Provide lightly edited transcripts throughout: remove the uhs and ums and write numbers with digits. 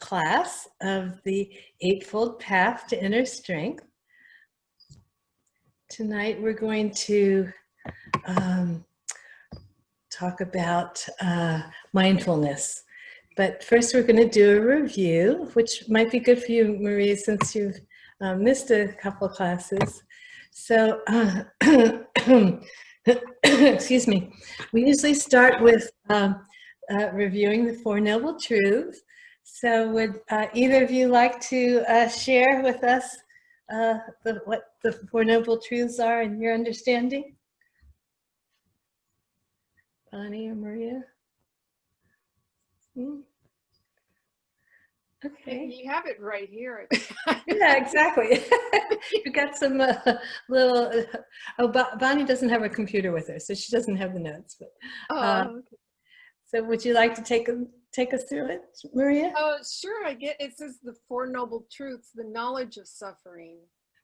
class of the Eightfold Path to Inner Strength. Tonight we're going to talk about mindfulness. But first we're going to do a review, which might be good for you, Maria, since you've missed a couple of classes. So, excuse me, we usually start with reviewing the Four Noble Truths. So would either of you like to share with us what the Four Noble Truths are in your understanding? Bonnie or Maria? Okay. You have it right here. Yeah, exactly. You got some little. Bonnie doesn't have a computer with her, so she doesn't have the notes. But okay. So, would you like to take us through it, Maria? Oh, sure. It says the Four Noble Truths: the knowledge of suffering,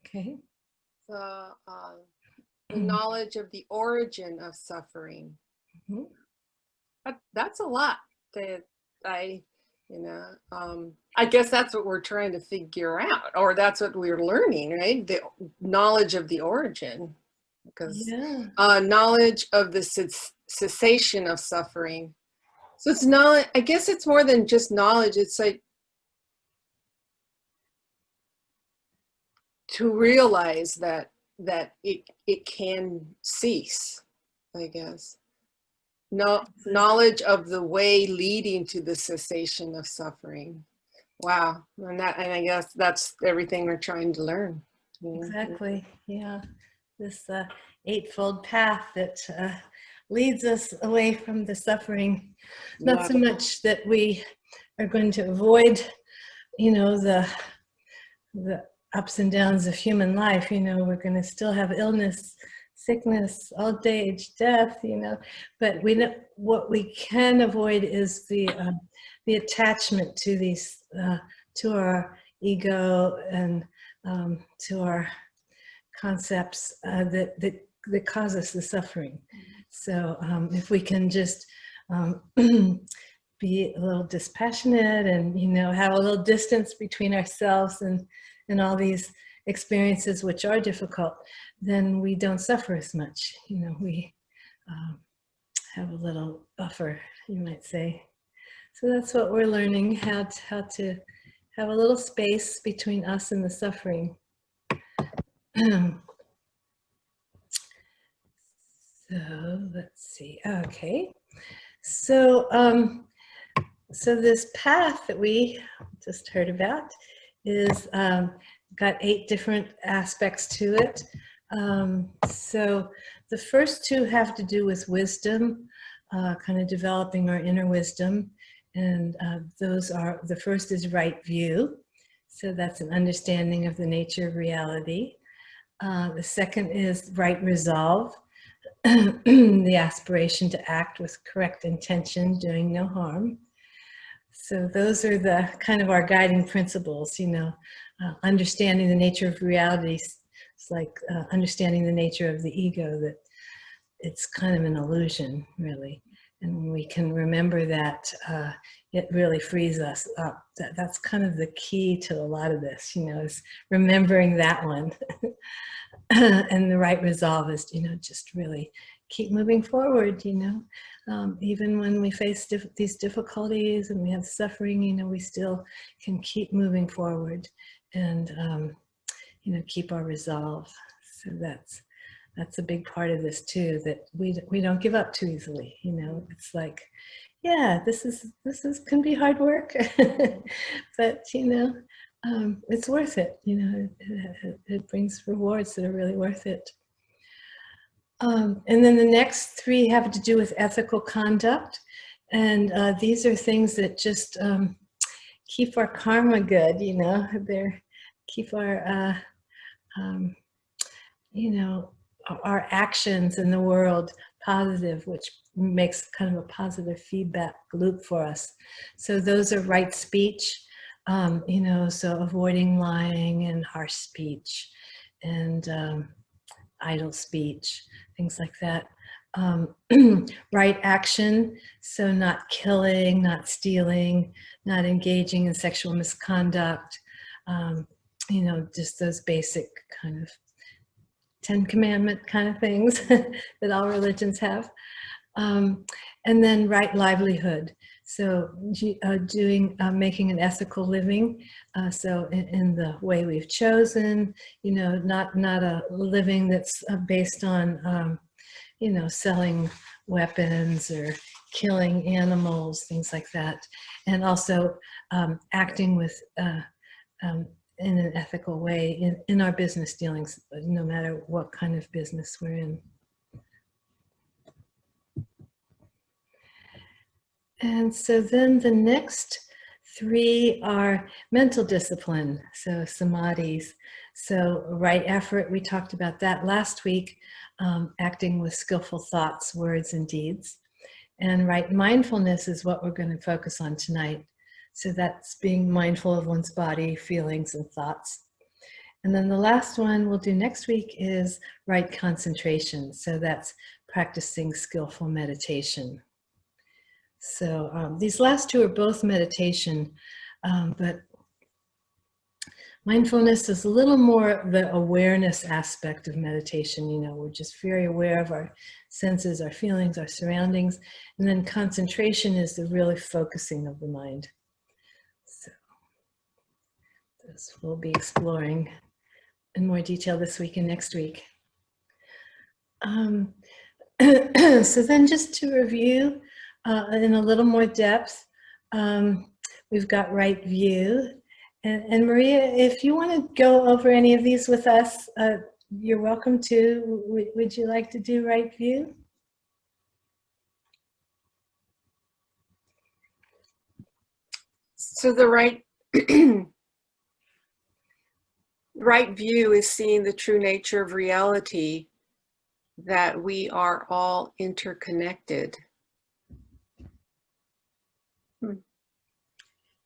Okay. the knowledge of the origin of suffering. Mm-hmm. That's a lot. I guess that's what we're trying to figure out, or that's what we're learning, right? The knowledge of the origin, because knowledge of the cessation of suffering. So it's knowledge. I guess it's more than just knowledge. It's like to realize that it can cease, I guess. No, knowledge of the way leading to the cessation of suffering. Wow. And I guess that's everything we're trying to learn. Exactly. Yeah. This eightfold path that leads us away from the suffering. Not so much that we are going to avoid, the ups and downs of human life. We're going to still have illness, sickness, old age, death, but we know what we can avoid is the attachment to these, to our ego and to our concepts that cause us the suffering. So if we can just be a little dispassionate and, have a little distance between ourselves and all these experiences which are difficult, then we don't suffer as much. We have a little buffer, you might say. So that's what we're learning, how to have a little space between us and the suffering. So let's see. Okay. So so this path that we just heard about is got 8 different aspects to it. So the first 2 have to do with wisdom, kind of developing our inner wisdom. And those are, the first is right view. So that's an understanding of the nature of reality. The second is right resolve, the aspiration to act with correct intention, doing no harm. So those are the kind of our guiding principles, understanding the nature of reality. It's like understanding the nature of the ego, that it's kind of an illusion, really. And when we can remember that, it really frees us up. That's kind of the key to a lot of this, is remembering that one. And the right resolve is, just really keep moving forward, even when we face these difficulties and we have suffering, we still can keep moving forward and, keep our resolve. So that's a big part of this too, that we don't give up too easily. It's like, yeah, this can be hard work, but it's worth it. It brings rewards that are really worth it. And then the next 3 have to do with ethical conduct, and these are things that just keep our karma good. They keep our our actions in the world positive, which makes kind of a positive feedback loop for us. So those are right speech, so avoiding lying and harsh speech and idle speech, things like that. right action, so not killing, not stealing, not engaging in sexual misconduct, you know, just those basic kind of 10 commandment kind of things that all religions have. And then right livelihood. So making an ethical living. So in the way we've chosen, you know, not a living that's based on, you know, selling weapons or killing animals, things like that. And also acting with, in an ethical way in our business dealings, no matter what kind of business we're in. And so then the next three are mental discipline, so samadhis. So right effort, we talked about that last week, acting with skillful thoughts, words, and deeds. And right mindfulness is what we're going to focus on tonight. So that's being mindful of one's body, feelings, and thoughts. And then the last one we'll do next week is right concentration. So that's practicing skillful meditation. So these last two are both meditation, but mindfulness is a little more the awareness aspect of meditation. You know, we're just very aware of our senses, our feelings, our surroundings. And then concentration is the really focusing of the mind. So this we'll be exploring in more detail this week and next week. So then just to review, in a little more depth, we've got right view. And Maria, if you want to go over any of these with us, you're welcome to. Would you like to do right view? So the right view is seeing the true nature of reality, that we are all interconnected.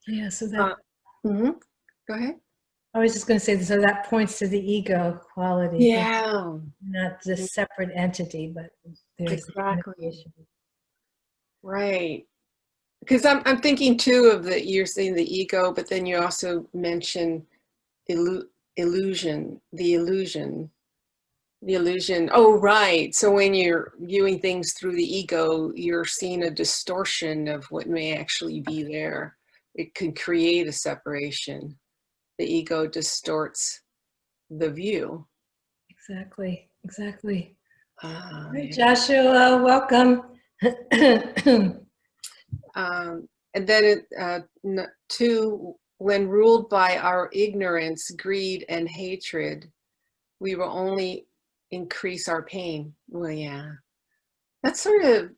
Yeah, so that. Go ahead. I was just going to say, so that points to the ego quality. Yeah. Not just separate entity, but there's exactly. Right. Because I'm thinking too of you're saying the ego, but then you also mention illusion. Oh, right. So when you're viewing things through the ego, you're seeing a distortion of what may actually be there. It can create a separation. The ego distorts the view. Exactly. Yeah. Joshua, welcome. And then two, when ruled by our ignorance, greed, and hatred, we will only increase our pain. Well, yeah. That sort of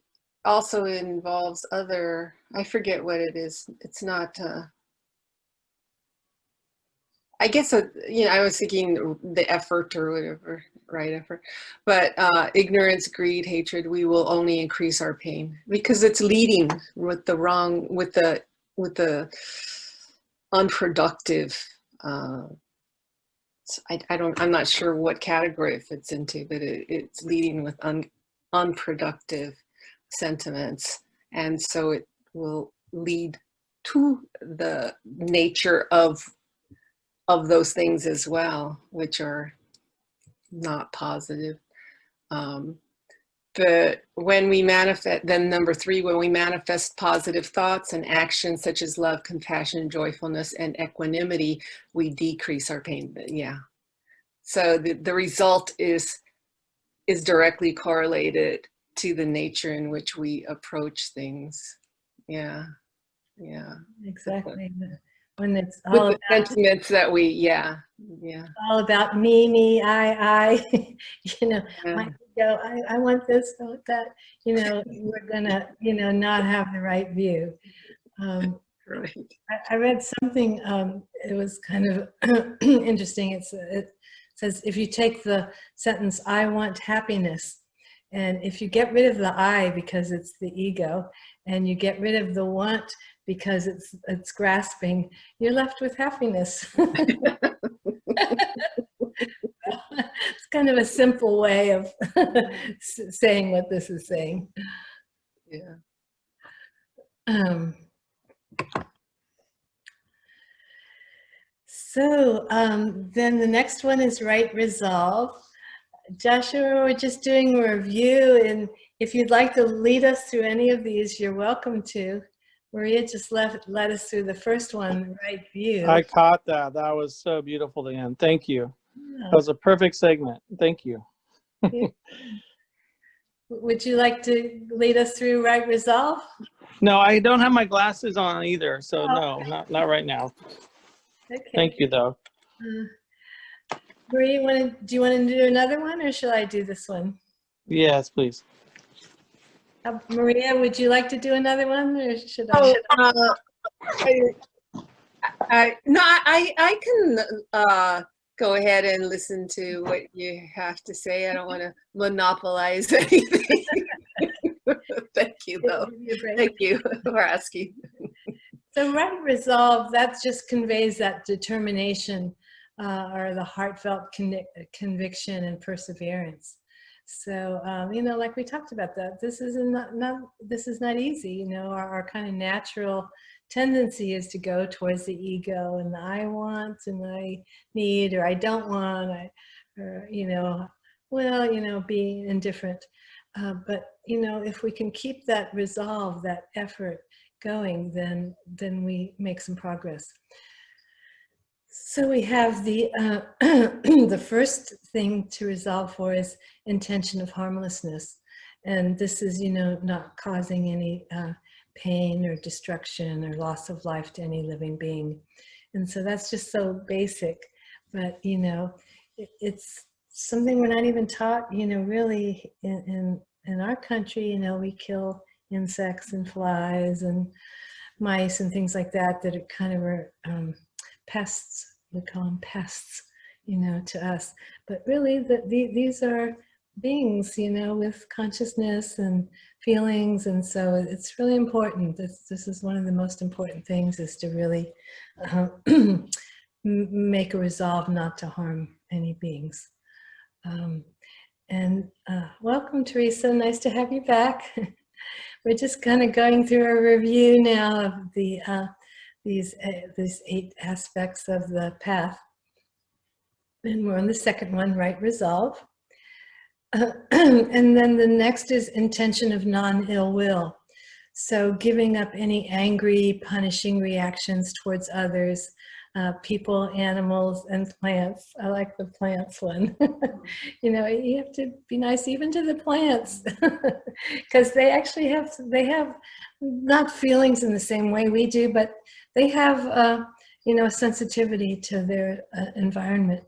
also involves other, I forget what it is. It's not, I guess, you know, I was thinking the effort or whatever, right effort. But ignorance, greed, hatred, we will only increase our pain because it's leading with the wrong, with the unproductive. I'm not sure what category it fits into, but it's leading with unproductive sentiments, and so it will lead to the nature of those things as well, which are not positive. But when we manifest, then number three, when we manifest positive thoughts and actions such as love, compassion, joyfulness, and equanimity, we decrease our pain. Yeah. So the result is directly correlated to the nature in which we approach things. Yeah. Exactly. When it's all about sentiments that we, all about me, I, you know, my ego, I want this, I want that, you know, we're gonna, you know, not have the right view. Right. I read something, it was kind of interesting. It says, if you take the sentence, I want happiness, and if you get rid of the I because it's the ego, and you get rid of the want because it's grasping, you're left with happiness. It's kind of a simple way of saying what this is saying. Yeah. Then the next one is right resolve. Joshua, we're just doing a review, and if you'd like to lead us through any of these, you're welcome to. Maria just led us through the first one, right view. I caught that. That was so beautiful, Diane. Thank you. That was a perfect segment. Thank you. Would you like to lead us through right resolve? No, I don't have my glasses on either, so no, not right now. Okay. Thank you, though. Maria, do you want to do another one, or shall I do this one? Yes, please. Maria, would you like to do another one, or should I? I can go ahead and listen to what you have to say. I don't want to monopolize anything. Thank you, though. Thank you for asking. So right resolve, that just conveys that determination or the heartfelt conviction and perseverance. So, you know, like we talked about that, this is not easy. You know, our kind of natural tendency is to go towards the ego and the I want and I need, or I don't want, or, you know, well, you know, being indifferent. But, you know, if we can keep that resolve, that effort going, then we make some progress. So we have the the first thing to resolve for is intention of harmlessness, and this is, you know, not causing any pain or destruction or loss of life to any living being. And so that's just so basic, but you know, it's something we're not even taught, you know, really in our country. You know, we kill insects and flies and mice and things like that that are kind of pests. We call them pests, you know, to us. But really, these are beings, you know, with consciousness and feelings, and so it's really important. This is one of the most important things, is to really make a resolve not to harm any beings. Welcome, Teresa. Nice to have you back. We're just kind of going through a review now of the these 8 aspects of the path, and we're on the second one, right resolve. And then the next is intention of non-ill will. So giving up any angry, punishing reactions towards others, people, animals, and plants. I like the plants one. You know, you have to be nice even to the plants, because they actually have not feelings in the same way we do, but they have, you know, a sensitivity to their environment.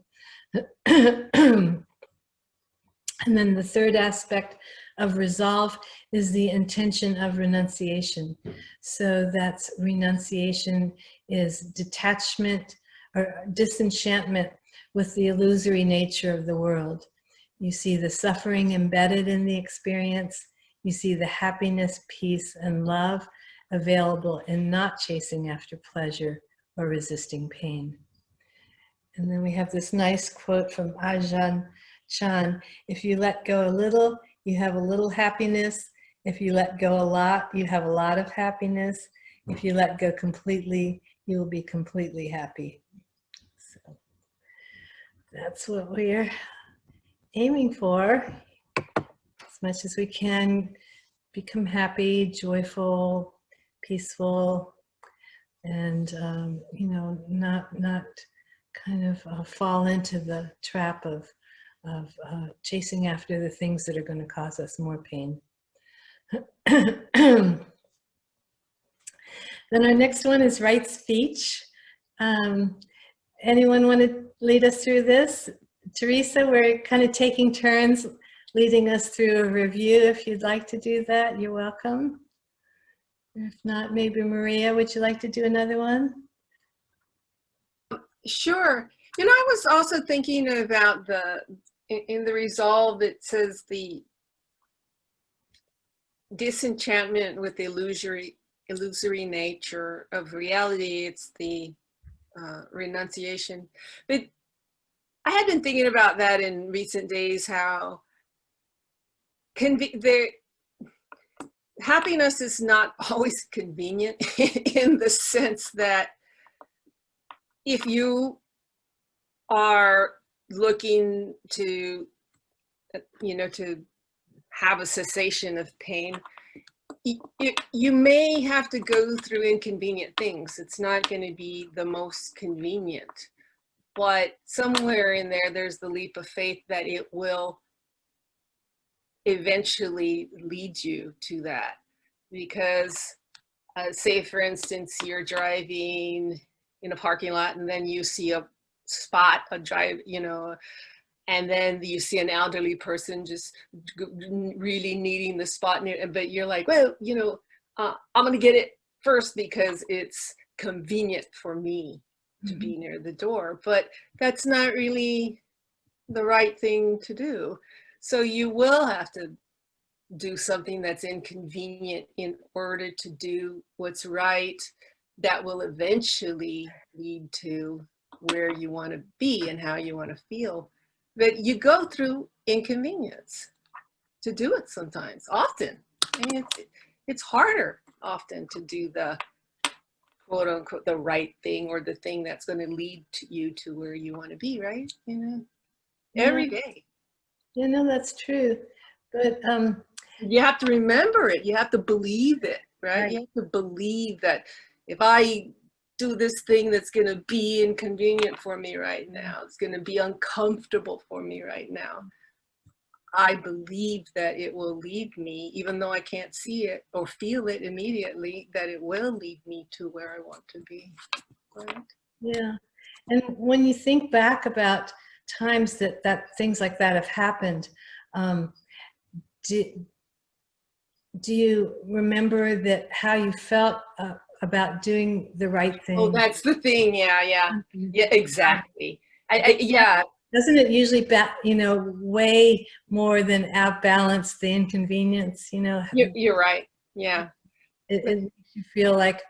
And then the third aspect of resolve is the intention of renunciation. So that's renunciation is detachment or disenchantment with the illusory nature of the world. You see the suffering embedded in the experience. You see the happiness, peace, and love available in not chasing after pleasure or resisting pain. And then we have this nice quote from Ajahn Chah: if you let go a little, you have a little happiness. If you let go a lot, you have a lot of happiness. If you let go completely, you will be completely happy. So that's what we're aiming for, as much as we can. Become happy, joyful, peaceful, and you know, not kind of fall into the trap of chasing after the things that are going to cause us more pain. Then our next one is right speech. Anyone want to lead us through this? Teresa, we're kind of taking turns leading us through a review. If you'd like to do that, you're welcome. If not, maybe Maria, would you like to do another one? Sure. You know, I was also thinking about in the resolve, it says the disenchantment with the illusory nature of reality. It's the renunciation. But I had been thinking about that in recent days, how happiness is not always convenient in the sense that if you are looking to, to have a cessation of pain, you may have to go through inconvenient things. It's not going to be the most convenient, but somewhere in there, there's the leap of faith that it will eventually lead you to that. Because say, for instance, you're driving in a parking lot and then you see a spot, and then you see an elderly person just really needing the spot, but you're like, well, I'm going to get it first because it's convenient for me to be near the door. But that's not really the right thing to do. So you will have to do something that's inconvenient in order to do what's right, that will eventually lead to where you want to be and how you want to feel. But you go through inconvenience to do it sometimes, often. I mean, it's harder often to do the quote unquote the right thing, or the thing that's going to lead you to where you want to be, right? Every day. That's true. But you have to remember it. You have to believe it, right? You have to believe that if I do this thing that's going to be inconvenient for me right now, it's going to be uncomfortable for me right now, I believe that it will lead me, even though I can't see it or feel it immediately, that it will lead me to where I want to be. Right? Yeah. And when you think back about times that things like that have happened, do you remember that how you felt about doing the right thing? Oh, that's the thing. Yeah, exactly. Yeah. Doesn't it usually, way more than outbalance the inconvenience? You're right. Yeah. It makes you feel like,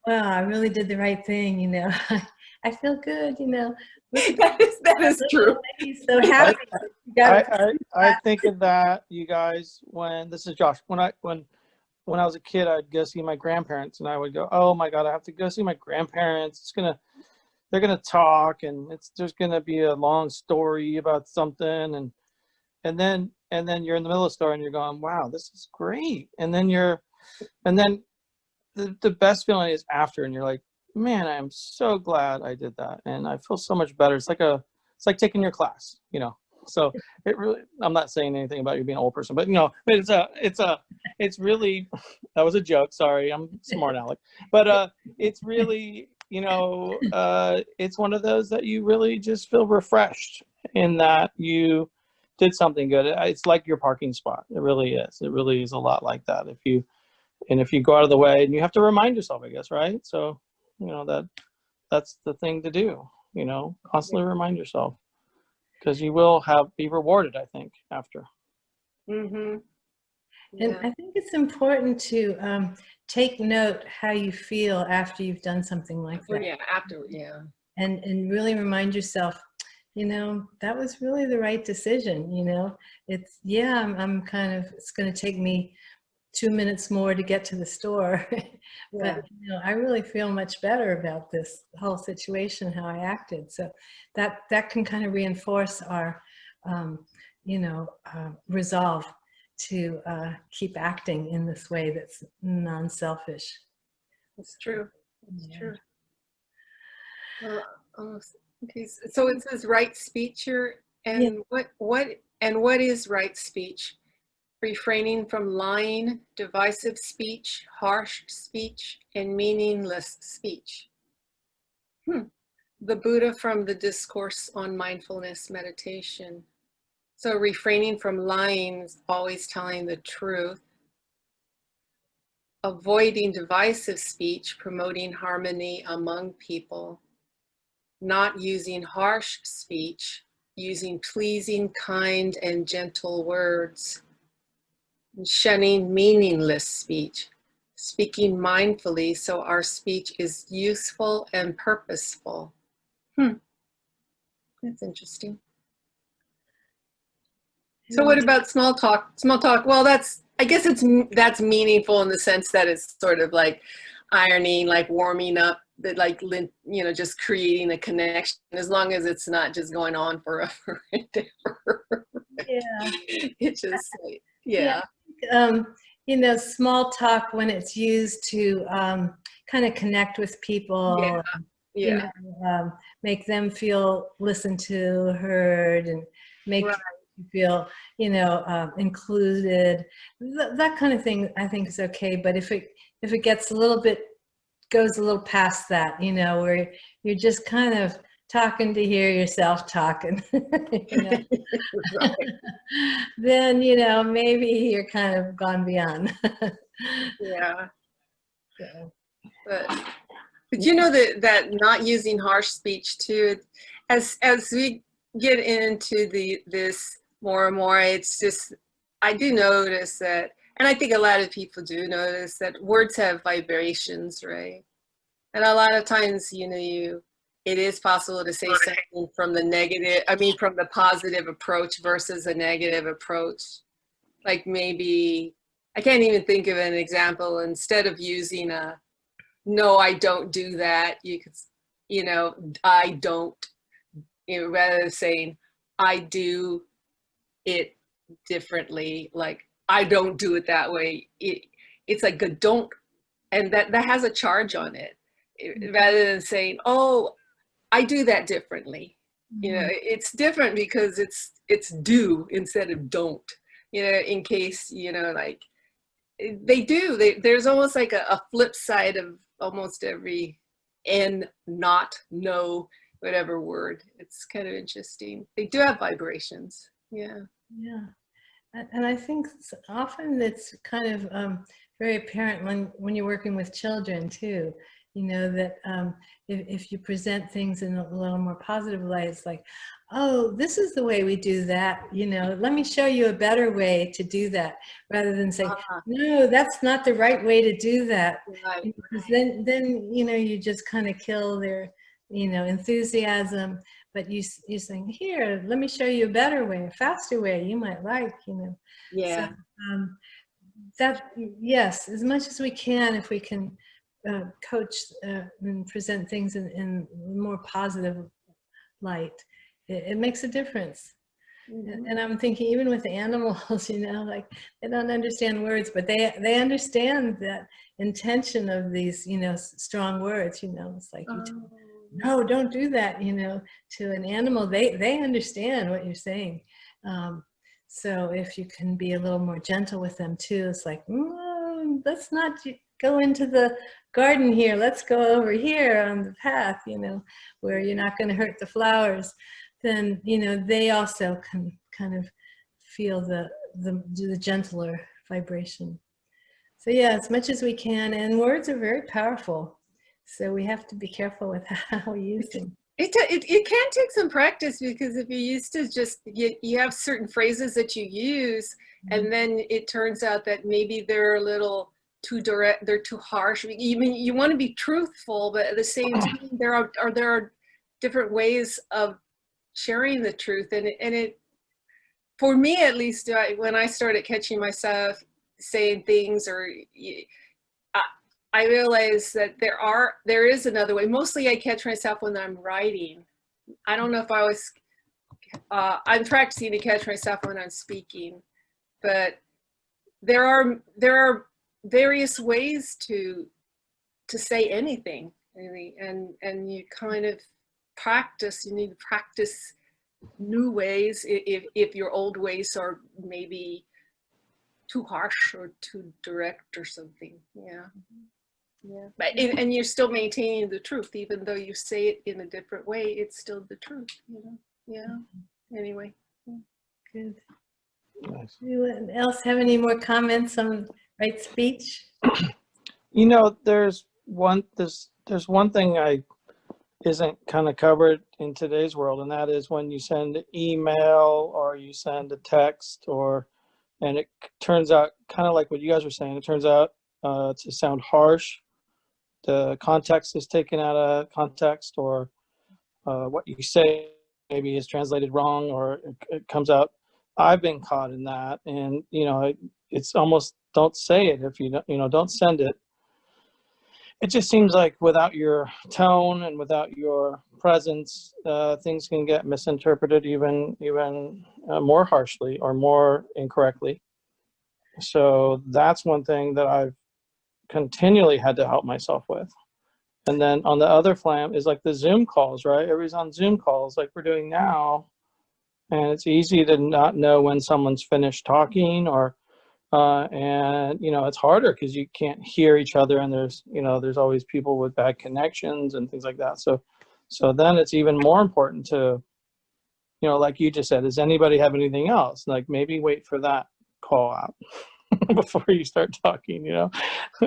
wow, I really did the right thing. I feel good. That is true. So happy. I think of that, you guys, when this is Josh. When I was a kid, I'd go see my grandparents, and I would go, "Oh my God, I have to go see my grandparents. They're gonna talk, and there's gonna be a long story about something, and then you're in the middle of the story, and you're going, wow, this is great, and then the best feeling is after, and you're like, man, I am so glad I did that, and I feel so much better. It's like taking your class, So it really, I'm not saying anything about you being an old person, but it's really, that was a joke. Sorry, I'm smart aleck. But it's really, it's one of those that you really just feel refreshed in that you did something good. It's like your parking spot. It really is. It really is a lot like that. If you go out of the way, and you have to remind yourself, I guess, right? So, that's the thing to do, constantly remind yourself. Because you will be rewarded, I think, after. Mm-hmm. Yeah. And I think it's important to take note how you feel after you've done something like that. Yeah, after, yeah. And really remind yourself, that was really the right decision. It's, I'm kind of, it's going to take me 2 minutes more to get to the store. But I really feel much better about this whole situation, how I acted. So that can kind of reinforce our resolve to keep acting in this way that's non-selfish. It's true. It's true. Okay, so it says right speech here, and what is right speech? Refraining from lying, divisive speech, harsh speech, and meaningless speech. The Buddha from the Discourse on Mindfulness Meditation. So refraining from lying is always telling the truth. Avoiding divisive speech, promoting harmony among people. Not using harsh speech, using pleasing, kind, and gentle words. Shunning meaningless speech, speaking mindfully so our speech is useful and purposeful. That's interesting. So what about small talk? Small talk. Well, I guess that's meaningful in the sense that it's sort of like ironing, like warming up, that like, just creating a connection, as long as it's not just going on forever and ever. Yeah. It's just yeah. Small talk when it's used to kind of connect with people. Yeah. Make them feel listened to, heard, and make Right. you feel, included. That kind of thing, I think, is okay. But if it gets goes a little past that, where you're just kind of talking to hear yourself talking, Right. then, maybe you're kind of gone beyond. Yeah. So. But that not using harsh speech too, as we get into this more and more, it's just, I do notice that, and I think a lot of people do notice that words have vibrations, right? And a lot of times, it is possible to say something from the positive approach versus a negative approach. Like maybe, I can't even think of an example. Instead of using no, I don't do that, you could, I don't, rather than saying, I do it differently, like, I don't do it that way. It's like a don't, and that has a charge on it. Rather than saying, oh, I do that differently. It's different because it's do instead of don't, in case, like, there's almost like a flip side of almost every and not, no, whatever word. It's kind of interesting. They do have vibrations. Yeah. And I think often it's kind of very apparent when you're working with children too, that if you present things in a little more positive light, it's like, oh, this is the way we do that, let me show you a better way to do that, rather than saying, no, that's not the right way to do that. Right. Because then you just kind of kill their enthusiasm. But you're saying, here, let me show you a better way, a faster way you might like, Yeah. So that, yes, as much as we can, if we can coach and present things in more positive light, it makes a difference. Mm-hmm. And I'm thinking, even with the animals, like, they don't understand words, but they understand that intention of these, strong words, it's like, no, don't do that, to an animal, they understand what you're saying. So if you can be a little more gentle with them too, it's like, let's not go into the garden here, let's go over here on the path, where you're not going to hurt the flowers. Then, they also can kind of feel the gentler vibration. So yeah, as much as we can, and words are very powerful. So we have to be careful with how we use them. It can take some practice, because if you used to just, you have certain phrases that you use, and then it turns out that maybe they're a little too direct, they're too harsh. You want to be truthful, but at the same time, there are different ways of sharing the truth. And it, for me at least, when I started catching myself saying things, or I realized that there is another way. Mostly I catch myself when I'm writing. I don't know if I'm practicing to catch myself when I'm speaking, but there are various ways to say anything, really. And you kind of practice, you need to practice new ways if your old ways are maybe too harsh or too direct or something. Yeah. Yeah, but and you're still maintaining the truth, even though you say it in a different way. It's still the truth, Yeah. Anyway. Good. Nice. Anyone else have any more comments on right speech? There's one thing I isn't kind of covered in today's world, and that is when you send an email or you send a text, and it turns out kind of like what you guys were saying. It turns out to sound harsh. The context is taken out of context, or what you say maybe is translated wrong, or it comes out. I've been caught in that, and it's almost, don't say it if you don't, don't send it. It just seems like without your tone and without your presence, things can get misinterpreted even more harshly or more incorrectly. So that's one thing that I've continually had to help myself with. And then on the other flam is like the Zoom calls, right? Everybody's on Zoom calls like we're doing now. And it's easy to not know when someone's finished talking, or and it's harder because you can't hear each other, and there's always people with bad connections and things like that. So then it's even more important to, like you just said, does anybody have anything else? Like maybe wait for that call out before you start talking,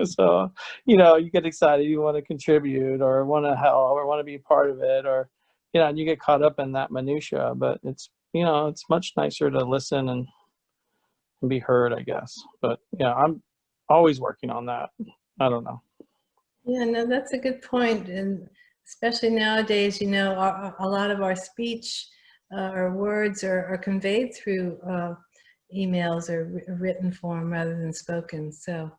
So, you get excited, you want to contribute or want to help or want to be part of it, or, and you get caught up in that minutia, but it's, it's much nicer to listen and be heard, I guess. But yeah, I'm always working on that. I don't know. Yeah, no, that's a good point. And especially nowadays, a lot of our speech or words are conveyed through emails or written form rather than spoken. So,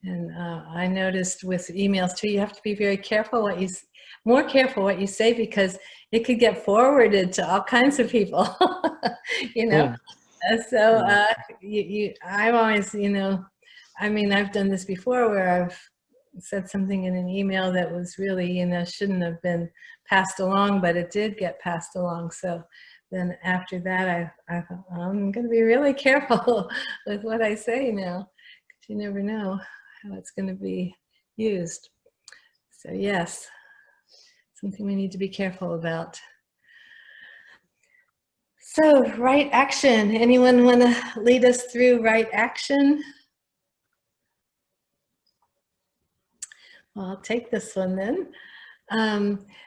and I noticed with emails too, you have to be very careful more careful what you say, because it could get forwarded to all kinds of people, So I'm always, I've done this before where I've said something in an email that was really, shouldn't have been passed along, but it did get passed along. So then after that, I thought, well, I'm going to be really careful with what I say now, because you never know how it's going to be used. So yes, something we need to be careful about. So right action, anyone want to lead us through right action? Well, I'll take this one then.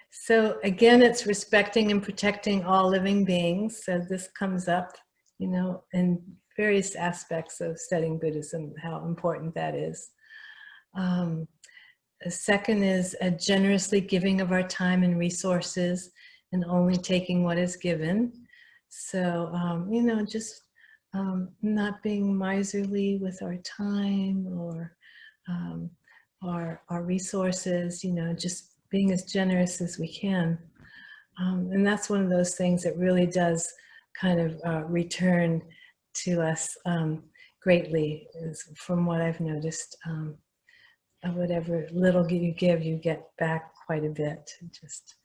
So again, it's respecting and protecting all living beings. So this comes up, in various aspects of studying Buddhism, how important that is. The second is a generously giving of our time and resources and only taking what is given. So, just not being miserly with our time or our resources, just being as generous as we can. And that's one of those things that really does kind of return to us greatly, is from what I've noticed. Whatever little you give, you get back quite a bit, just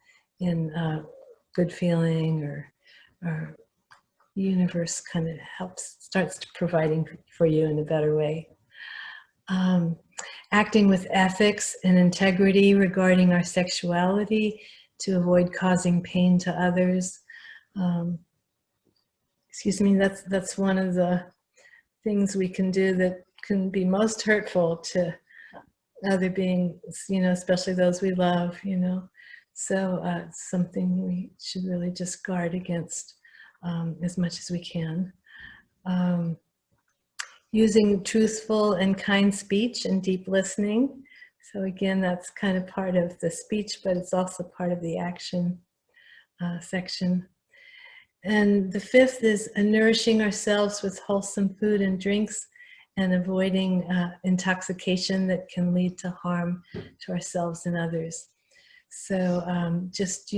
in good feeling, or the universe kind of starts providing for you in a better way. Acting with ethics and integrity regarding our sexuality to avoid causing pain to others. That's one of the things we can do that can be most hurtful to other beings, especially those we love, So it's something we should really just guard against as much as we can. Using truthful and kind speech and deep listening. So again, that's kind of part of the speech, but it's also part of the action section. And the fifth is nourishing ourselves with wholesome food and drinks, and avoiding intoxication that can lead to harm to ourselves and others. So just,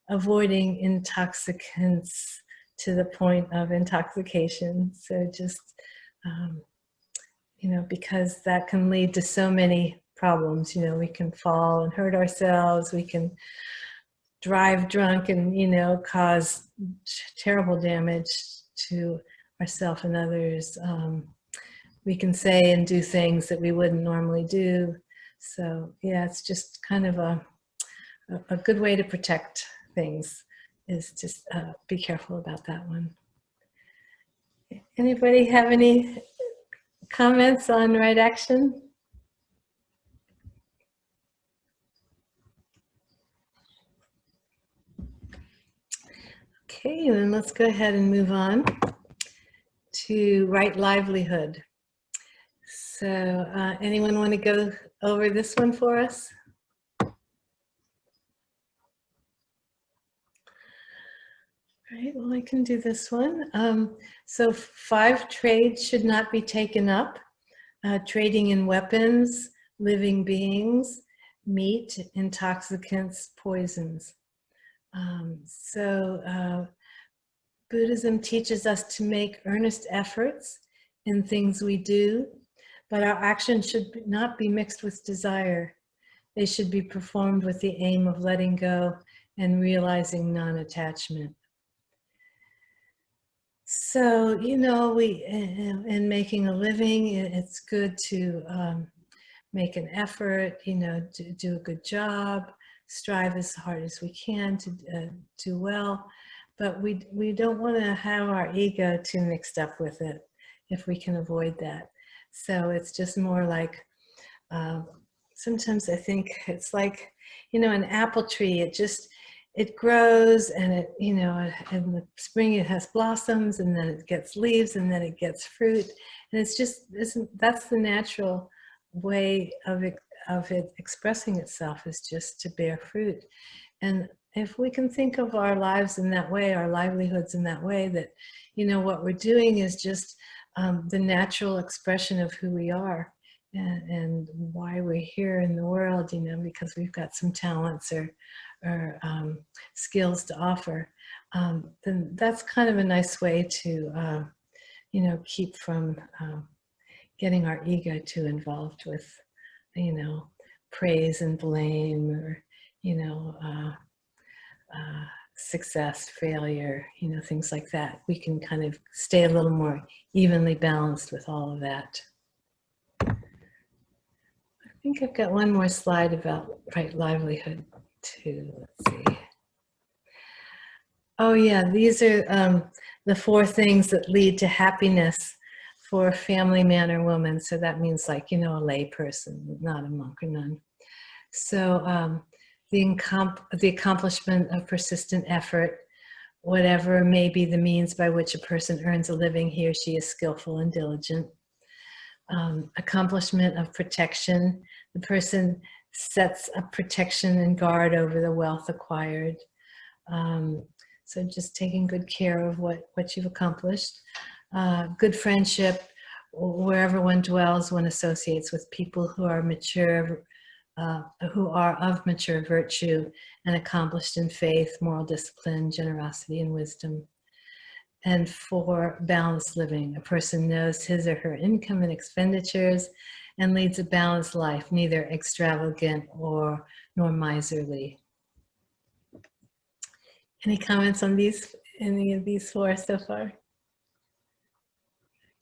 avoiding intoxicants to the point of intoxication. So just, because that can lead to so many problems. We can fall and hurt ourselves. We can drive drunk and, cause terrible damage to ourselves and others. We can say and do things that we wouldn't normally do. So yeah, it's just kind of a good way to protect things, is just be careful about that one. Anybody have any comments on right action? Okay, then let's go ahead and move on to right livelihood. So anyone want to go over this one for us? Right, well, I can do this one. So 5 trades should not be taken up. Trading in weapons, living beings, meat, intoxicants, poisons. Buddhism teaches us to make earnest efforts in things we do, but our actions should not be mixed with desire. They should be performed with the aim of letting go and realizing non-attachment. So, in making a living, it's good to make an effort, do a good job, strive as hard as we can to do well. But we don't want to have our ego too mixed up with it if we can avoid that. So it's just more like, sometimes I think it's like, an apple tree, it grows and in the spring it has blossoms and then it gets leaves and then it gets fruit. And that's the natural way of it expressing itself, is just to bear fruit. And if we can think of our lives in that way, our livelihoods in that way, that, what we're doing is just the natural expression of who we are and why we're here in the world, because we've got some talents or skills to offer, then that's kind of a nice way to, keep from getting our ego too involved with, praise and blame, or, success, failure, things like that. We can kind of stay a little more evenly balanced with all of that. I think I've got one more slide about right livelihood too. Let's see. Oh yeah, these are the 4 things that lead to happiness for a family man or woman. So that means, like, a lay person, not a monk or nun. So the accomplishment of persistent effort, whatever may be the means by which a person earns a living, he or she is skillful and diligent. Accomplishment of protection, the person sets up protection and guard over the wealth acquired. So just taking good care of what you've accomplished. Good friendship, wherever one dwells, one associates with people who are mature, who are of mature virtue and accomplished in faith, moral discipline, generosity, and wisdom. And 4, balanced living. A person knows his or her income and expenditures and leads a balanced life, neither extravagant nor miserly. Any comments on any of these 4 so far?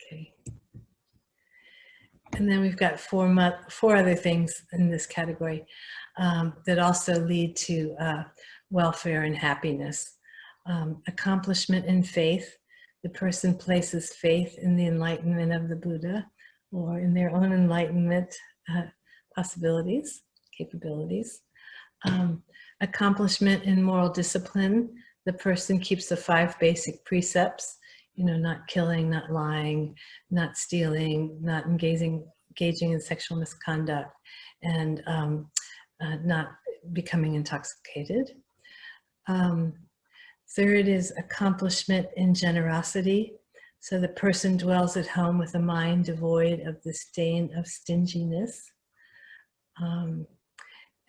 Okay. And then we've got 4 other things in this category that also lead to welfare and happiness. Accomplishment in faith. The person places faith in the enlightenment of the Buddha, or in their own enlightenment possibilities, capabilities. Accomplishment in moral discipline. The person keeps the 5 basic precepts, not killing, not lying, not stealing, not engaging in sexual misconduct, and not becoming intoxicated. Third is accomplishment in generosity. So the person dwells at home with a mind devoid of the stain of stinginess.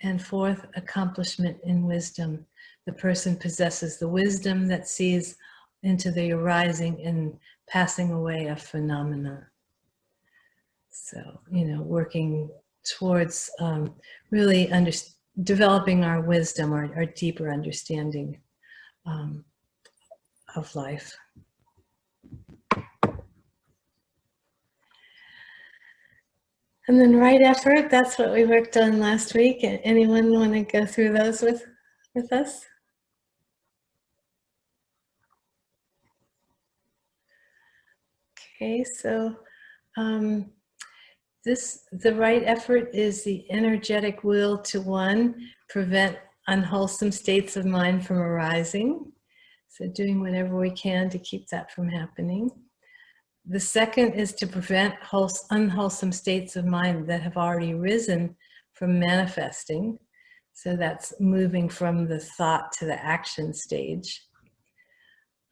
And 4th, accomplishment in wisdom. The person possesses the wisdom that sees into the arising and passing away of phenomena. So, working towards really developing our wisdom, our deeper understanding of life. And then right effort, that's what we worked on last week. Anyone want to go through those with us? Okay, so the right effort is the energetic will to, 1, prevent unwholesome states of mind from arising. So doing whatever we can to keep that from happening. The 2nd is to prevent unwholesome states of mind that have already risen from manifesting. So that's moving from the thought to the action stage.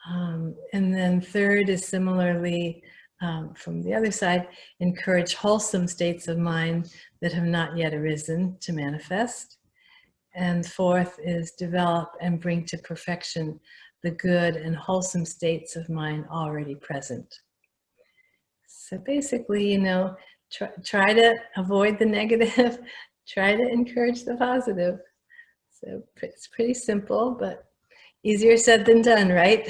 And then third is similarly, from the other side, encourage wholesome states of mind that have not yet arisen to manifest. And fourth is develop and bring to perfection the good and wholesome states of mind already present. So basically, you know, try to avoid the negative, try to encourage the positive. So it's pretty simple, but easier said than done, right?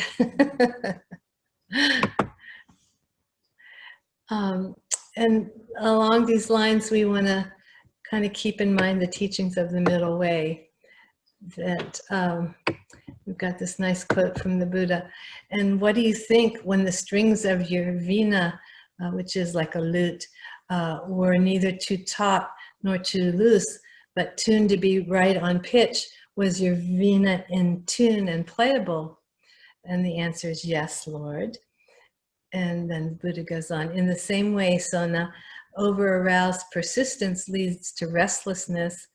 And along these lines, we want to kind of keep in mind the teachings of the middle way. That we've got this nice quote from the Buddha. And what do you think when the strings of your vina, which is like a lute, were neither too taut nor too loose, but tuned to be right on pitch? Was your vina in tune and playable? And the answer is yes, Lord. And then Buddha goes on, in the same way, Sona, over-aroused persistence leads to restlessness,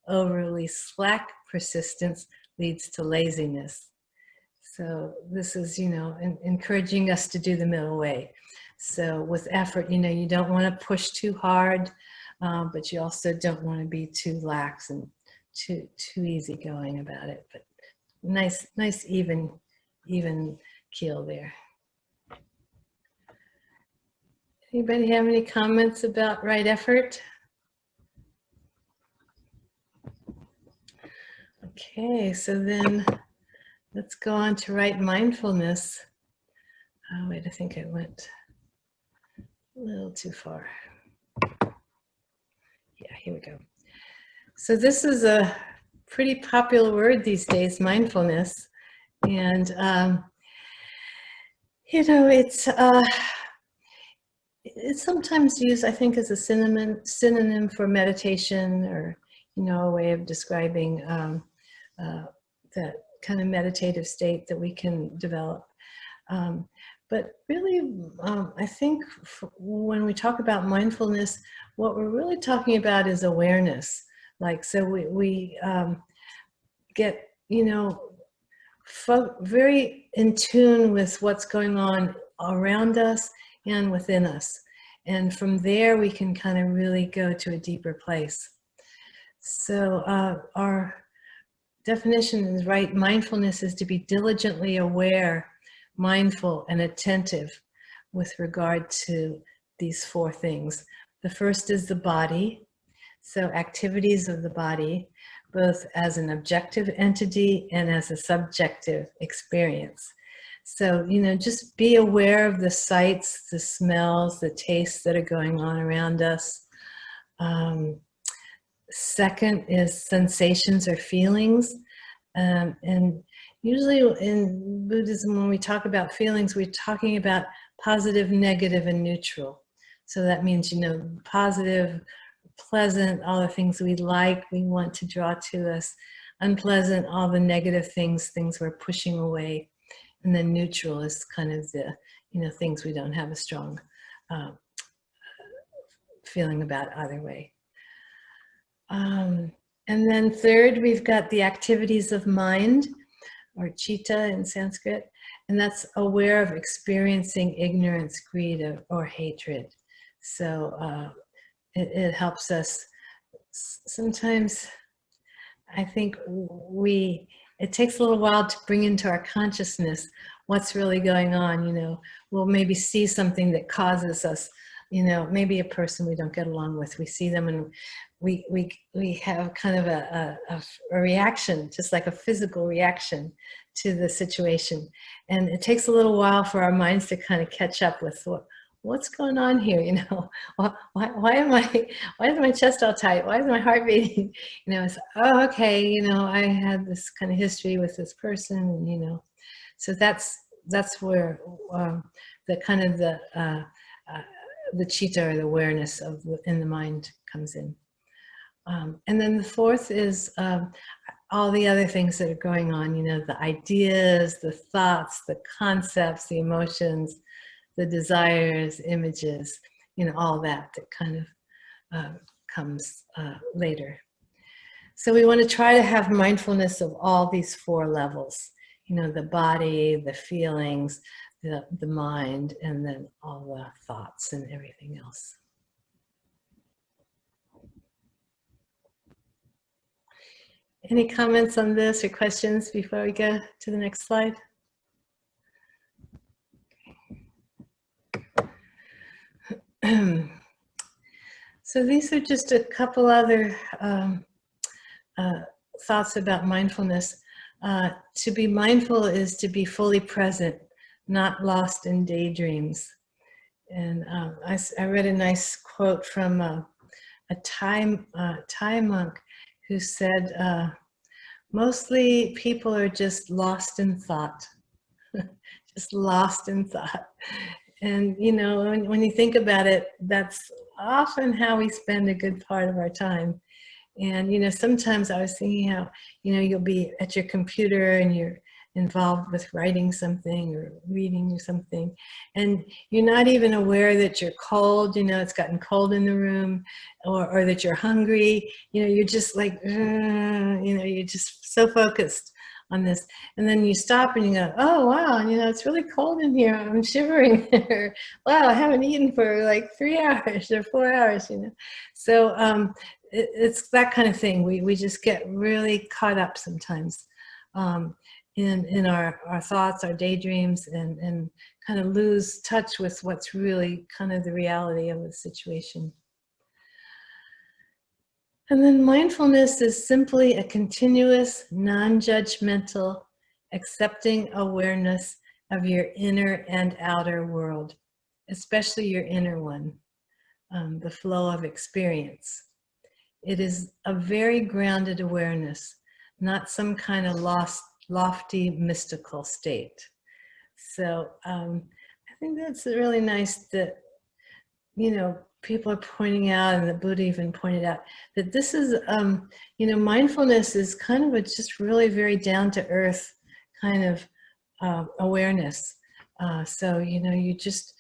overly slack persistence leads to laziness. So this is, you know, encouraging us to do the middle way. So with effort, you know, you don't want to push too hard, but you also don't want to be too lax and too easygoing about it. But nice even keel there. Anybody have any comments about right effort? Okay, so then let's go on to right mindfulness. Oh, wait, I think I went a little too far. Yeah, here we go. So this is a pretty popular word these days, mindfulness. And, you know, it's sometimes used, I think, as a synonym for meditation, or, you know, a way of describing that kind of meditative state that we can develop. But really, I think when we talk about mindfulness, what we're really talking about is awareness. Like, so we get, you know, very in tune with what's going on around us and within us. And from there, we can kind of really go to a deeper place. So our definition is right. Mindfulness is to be diligently aware, mindful, and attentive with regard to these four things. The first is the body. So activities of the body, both as an objective entity and as a subjective experience. So, you know, just be aware of the sights, the smells, the tastes that are going on around us. Second is sensations or feelings. And usually in Buddhism, when we talk about feelings, we're talking about positive, negative, and neutral. So that means, you know, positive, pleasant, all the things we like, we want to draw to us. Unpleasant, all the negative things we're pushing away. And then neutral is kind of the, you know, things we don't have a strong feeling about either way. And then third, we've got the activities of mind, or citta in Sanskrit, and that's aware of experiencing ignorance, greed, or hatred. So it helps us. Sometimes I think it takes a little while to bring into our consciousness what's really going on. You know, we'll maybe see something that causes us, you know, maybe a person we don't get along with. We see them and we have kind of a reaction, just like a physical reaction to the situation. And it takes a little while for our minds to kind of catch up with what's going on here, you know? Why is my chest all tight? Why is my heart beating? You know, it's, oh, okay, you know, I had this kind of history with this person, and, you know, so that's where the kind of the citta, or the awareness of in the mind, comes in. And then the fourth is all the other things that are going on, you know, the ideas, the thoughts, the concepts, the emotions, the desires, images, you know, all that kind of comes later. So we want to try to have mindfulness of all these four levels, you know, the body, the feelings, the mind, and then all the thoughts and everything else. Any comments on this or questions before we go to the next slide? So these are just a couple other thoughts about mindfulness. To be mindful is to be fully present, not lost in daydreams. And I read a nice quote from a Thai monk who said, mostly people are just lost in thought, just lost in thought. And, you know, when you think about it, that's often how we spend a good part of our time. And, you know, sometimes I was thinking how, you know, you'll be at your computer and you're involved with writing something or reading something, and you're not even aware that you're cold, you know, it's gotten cold in the room, or that you're hungry, you know, you're just like, you know, you're just so focused on this. And then you stop and you go, oh, wow, you know, it's really cold in here, I'm shivering. Wow, I haven't eaten for like 3 hours or 4 hours, you know. So it's that kind of thing. We just get really caught up sometimes in our thoughts, our daydreams, and kind of lose touch with what's really kind of the reality of the situation. And then mindfulness is simply a continuous, non-judgmental, accepting awareness of your inner and outer world, especially your inner one, the flow of experience. It is a very grounded awareness, not some kind of lofty, mystical state. So I think that's really nice that, you know, people are pointing out, and the Buddha even pointed out, that this is, you know, mindfulness is kind of a just really very down-to-earth kind of awareness. So, you know, you just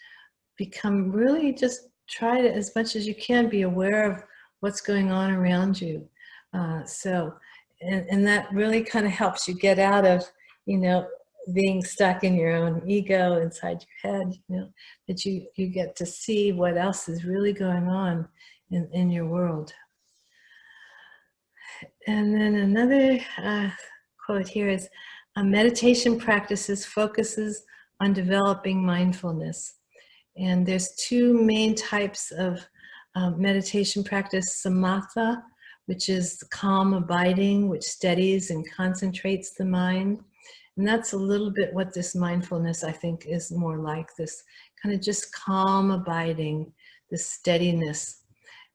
become really just try to, as much as you can, be aware of what's going on around you. And that really kind of helps you get out of, you know, being stuck in your own ego inside your head, you know, that you get to see what else is really going on in your world. And then another quote here is, meditation practices focuses on developing mindfulness. And there's two main types of meditation practice: samatha, which is calm abiding, which steadies and concentrates the mind. And that's a little bit what this mindfulness, I think, is more like, this kind of just calm abiding, this steadiness.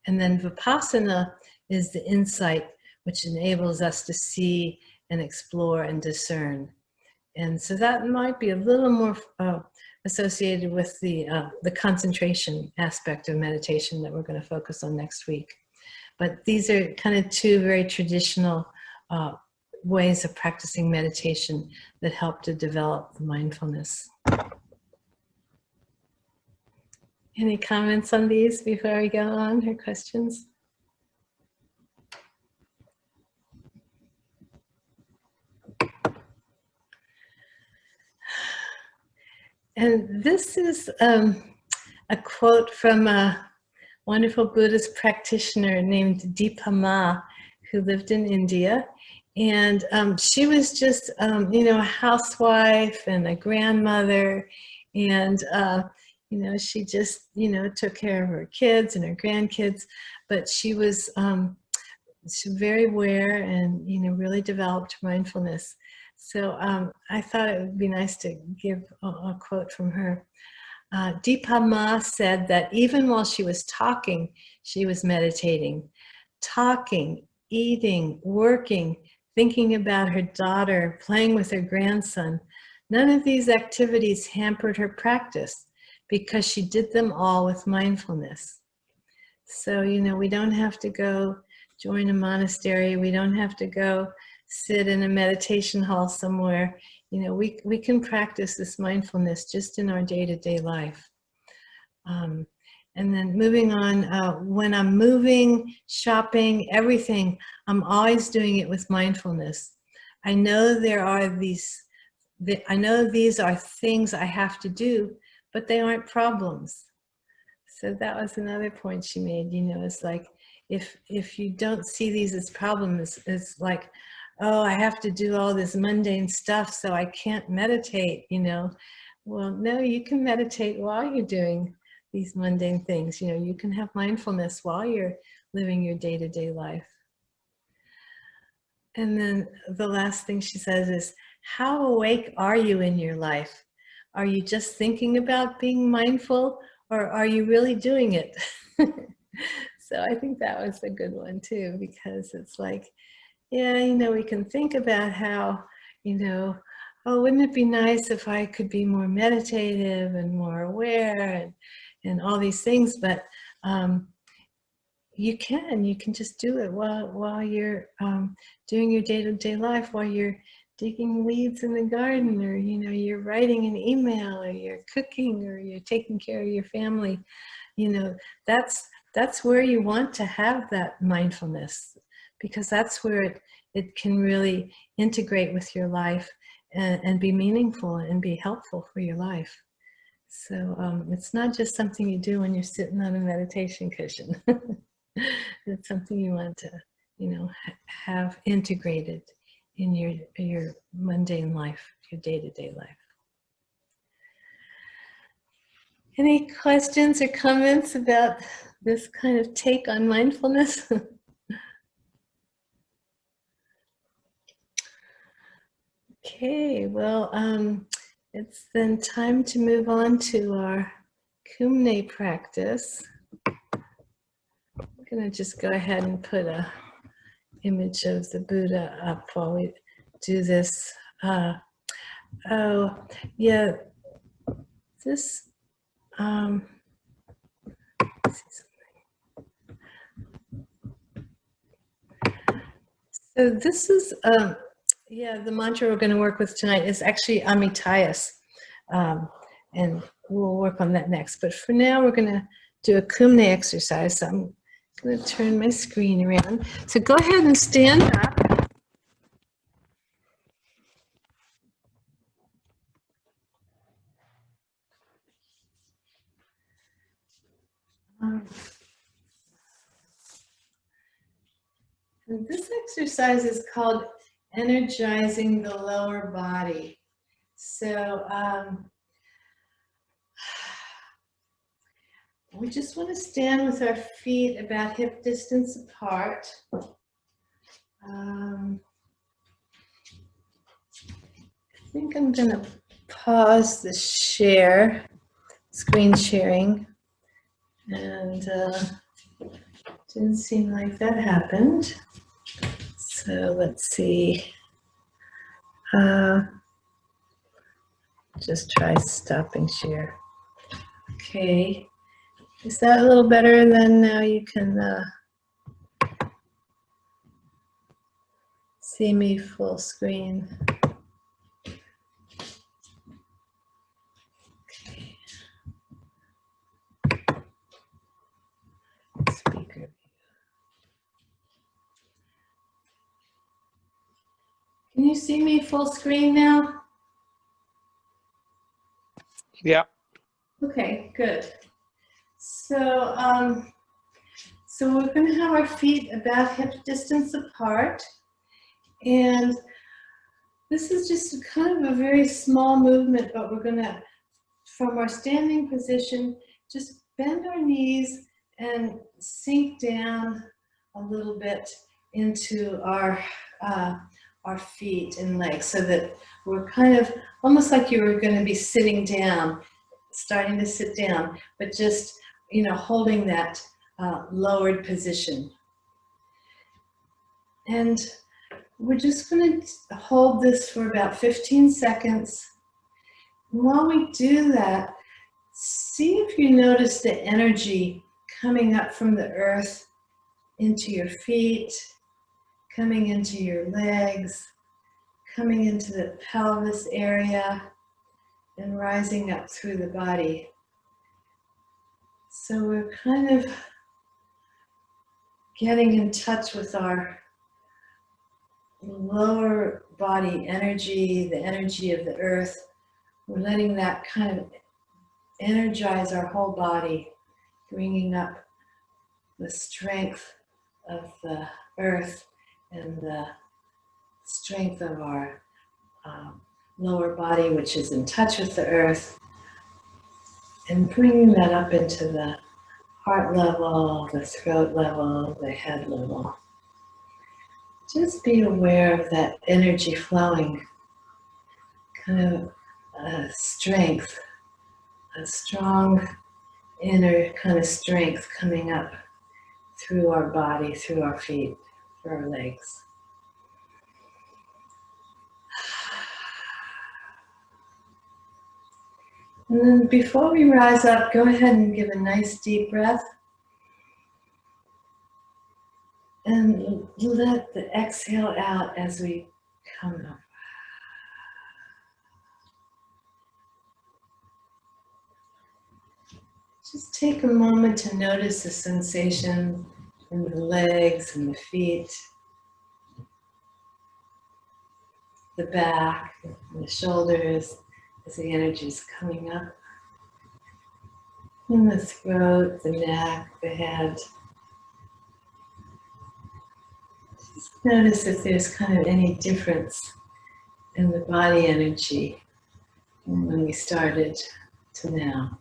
And then vipassana is the insight, which enables us to see and explore and discern. And so that might be a little more associated with the concentration aspect of meditation that we're going to focus on next week. But these are kind of two very traditional ways of practicing meditation that help to develop the mindfulness. Any comments on these before we go on, or questions? And this is a quote from a wonderful Buddhist practitioner named Dipa Ma, who lived in India. And she was just, you know, a housewife and a grandmother. And, you know, she just, you know, took care of her kids and her grandkids. But she was very aware and, you know, really developed mindfulness. So I thought it would be nice to give a quote from her. Dipa Ma said that even while she was talking, she was meditating. Talking, eating, working, thinking about her daughter, playing with her grandson. None of these activities hampered her practice because she did them all with mindfulness. So, you know, we don't have to go join a monastery. We don't have to go sit in a meditation hall somewhere. You know, we can practice this mindfulness just in our day-to-day life. And then moving on, when I'm moving, shopping, everything, I'm always doing it with mindfulness. I know there are these I know these are things I have to do, but they aren't problems. So that was another point she made, you know, it's like, if you don't see these as problems, it's like, oh, I have to do all this mundane stuff, so I can't meditate, you know. Well, no, you can meditate while you're doing these mundane things. You know, you can have mindfulness while you're living your day-to-day life. And then the last thing she says is, how awake are you in your life? Are you just thinking about being mindful, or are you really doing it? So I think that was a good one too, because it's like, yeah, you know, we can think about how, you know, oh, wouldn't it be nice if I could be more meditative and more aware and all these things, but you can just do it while you're doing your day-to-day life, while you're digging weeds in the garden, or, you know, you're writing an email, or you're cooking, or you're taking care of your family. You know, that's where you want to have that mindfulness, because that's where it can really integrate with your life and be meaningful and be helpful for your life. So it's not just something you do when you're sitting on a meditation cushion. It's something you want to, you know, have integrated in your mundane life, your day-to-day life. Any questions or comments about this kind of take on mindfulness? Okay, well, it's then time to move on to our Kumne practice. I'm going to just go ahead and put a image of the Buddha up while we do this. Oh, yeah, this, let's see something. So this is, yeah, the mantra we're going to work with tonight is actually Amitayus, and we'll work on that next. But for now, we're going to do a Kumne exercise. So I'm going to turn my screen around. So go ahead and stand up. And this exercise is called energizing the lower body. So we just want to stand with our feet about hip distance apart. I think I'm going to pause the screen sharing, and didn't seem like that happened. So let's see. Just try stopping share. Okay. Is that a little better? And then now you can see me full screen. Okay. Speaker. Can you see me full screen now? Yeah. Okay, good. So, so we're going to have our feet about hip distance apart, and this is just kind of a very small movement, but we're going to, from our standing position, just bend our knees and sink down a little bit into our feet and legs, so that we're kind of almost like you were going to be sitting down, starting to sit down, but just, you know, holding that lowered position. And we're just going to hold this for about 15 seconds. And while we do that, see if you notice the energy coming up from the earth into your feet, coming into your legs, coming into the pelvis area, and rising up through the body. So we're kind of getting in touch with our lower body energy, the energy of the earth. We're letting that kind of energize our whole body, bringing up the strength of the earth and the strength of our lower body, which is in touch with the earth, and bringing that up into the heart level, the throat level, the head level. Just be aware of that energy flowing, kind of strength, a strong inner kind of strength coming up through our body, through our feet, through our legs. And then before we rise up, go ahead and give a nice deep breath. And let the exhale out as we come up. Just take a moment to notice the sensation in the legs and the feet, the back, and the shoulders as the energy is coming up. In the throat, the neck, the head. Just notice if there's kind of any difference in the body energy from when we started to now.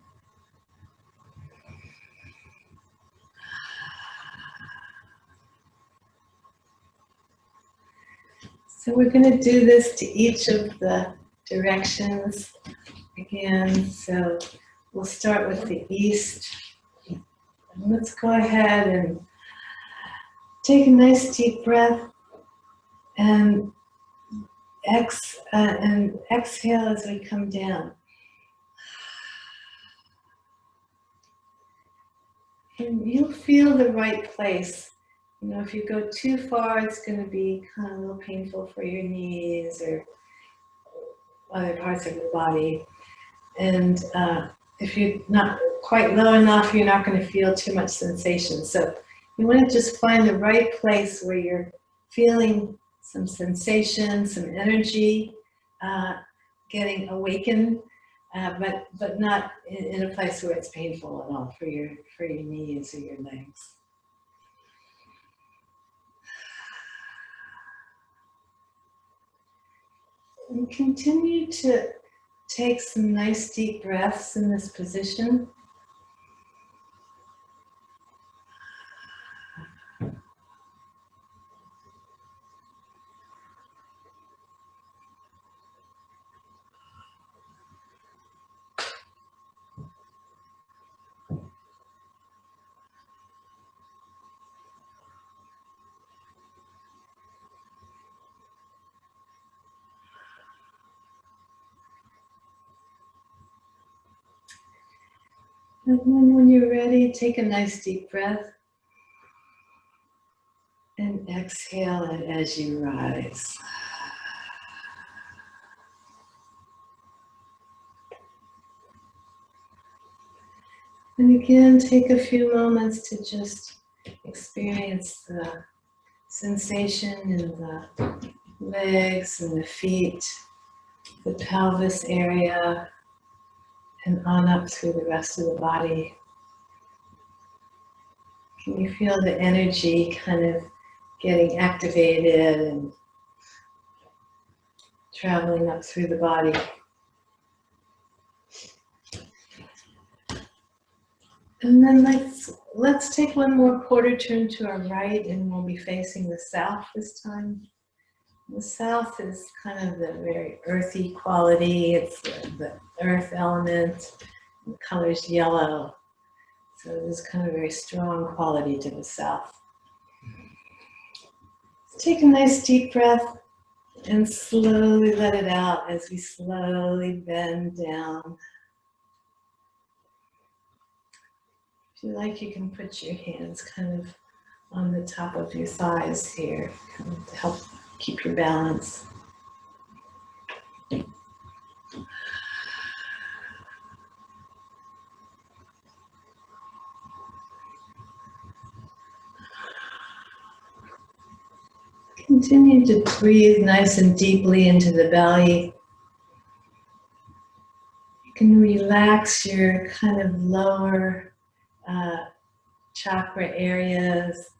So we're going to do this to each of the directions again. So we'll start with the east. And let's go ahead and take a nice deep breath and exhale as we come down. And you'll feel the right place. You know, if you go too far, it's going to be kind of a little painful for your knees or other parts of the body. And if you're not quite low enough, you're not going to feel too much sensation. So you want to just find the right place where you're feeling some sensation, some energy, getting awakened, but not in a place where it's painful at all for your knees or your legs. And continue to take some nice deep breaths in this position. And then when you're ready, take a nice deep breath and exhale it as you rise. And again, take a few moments to just experience the sensation in the legs and the feet, the pelvis area, and on up through the rest of the body. Can you feel the energy kind of getting activated and traveling up through the body? And then let's take one more quarter turn to our right, and we'll be facing the south this time. The south is kind of the very earthy quality. It's the earth element. The color's yellow. So there's kind of a very strong quality to the south. Take a nice deep breath and slowly let it out as we slowly bend down. If you like, you can put your hands kind of on the top of your thighs here to help keep your balance. continue to breathe nice and deeply into the belly. You can relax your kind of lower chakra areas.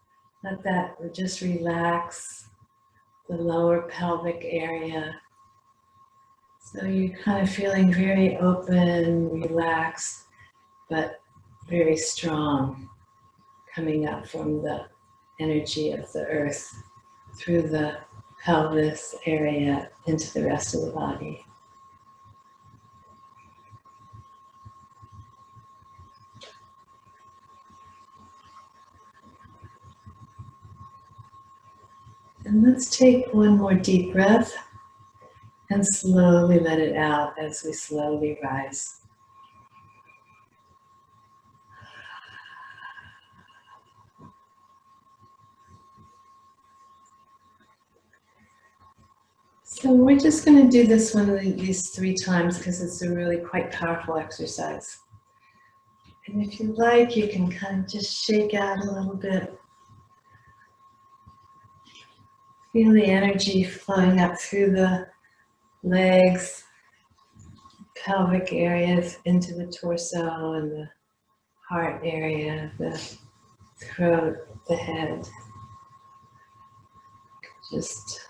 Let that just relax the lower pelvic area. So you're kind of feeling very open, relaxed, but very strong, coming up from the energy of the earth through the pelvis area into the rest of the body. And let's take one more deep breath and slowly let it out as we slowly rise. So we're just going to do this one at least 3 times because it's a really quite powerful exercise. And if you like, you can kind of just shake out a little bit. Feel the energy flowing up through the legs, pelvic areas into the torso and the heart area, the throat, the head. Just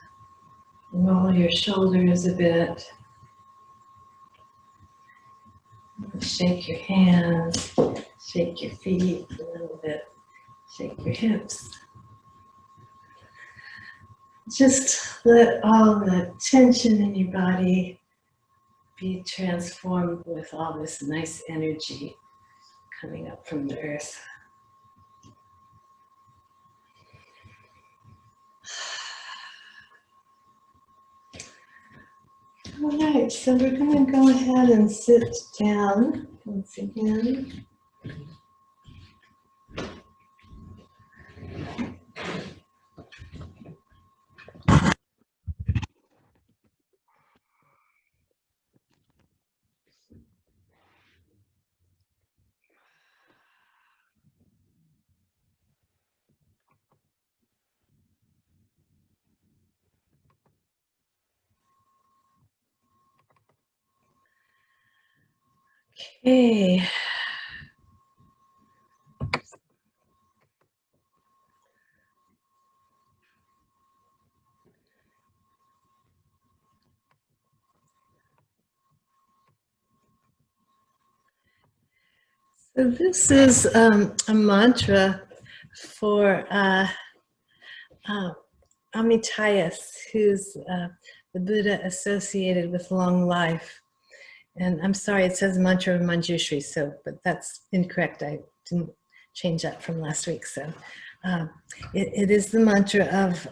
roll your shoulders a bit. Shake your hands, shake your feet a little bit, shake your hips. Just let all the tension in your body be transformed with all this nice energy coming up from the earth. All right, so we're going to go ahead and sit down once again. Okay. So this is a mantra for Amitayus, who's the Buddha associated with long life. And I'm sorry, it says mantra of Manjushri, but that's incorrect. I didn't change that from last week. So it is the mantra of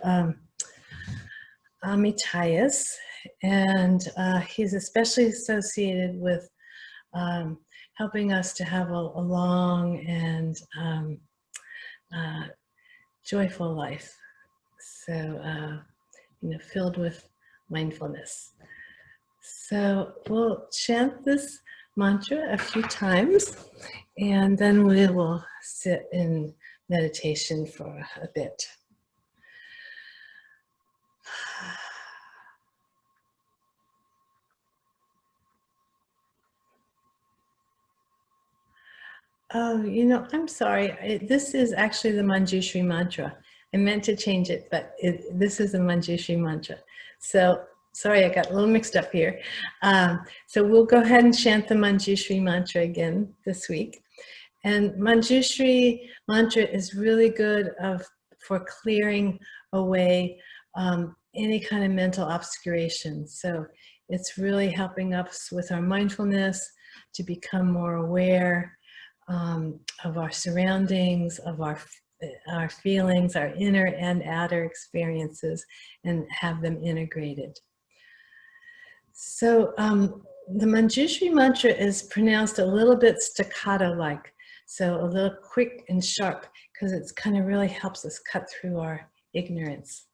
Amitayus, and he's especially associated with helping us to have a long and joyful life. So, filled with mindfulness. So we'll chant this mantra a few times, and then we will sit in meditation for a bit. Oh, I'm sorry. This is actually the Manjushri mantra. I meant to change it, but this is the Manjushri mantra. So, sorry, I got a little mixed up here. So we'll go ahead and chant the Manjushri mantra again this week. And Manjushri mantra is really good for clearing away any kind of mental obscuration. So it's really helping us with our mindfulness to become more aware of our surroundings, of our feelings, our inner and outer experiences, and have them integrated. So the Manjushri mantra is pronounced a little bit staccato-like, so a little quick and sharp, because it kind of really helps us cut through our ignorance.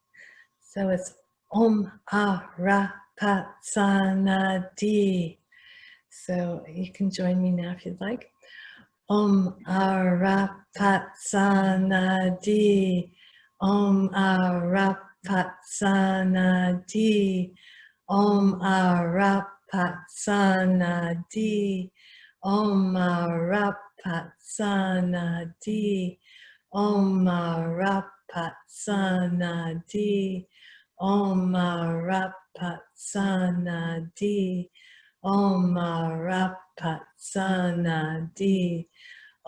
So it's Om Arapasanadi. So you can join me now if you'd like. Om Arapasanadi. Om Arapasanadi. Arapatsana. Om Arapatsana. Om Arapatsana. Om Arapatsana. Om Arapatsana. Om Arapatsana.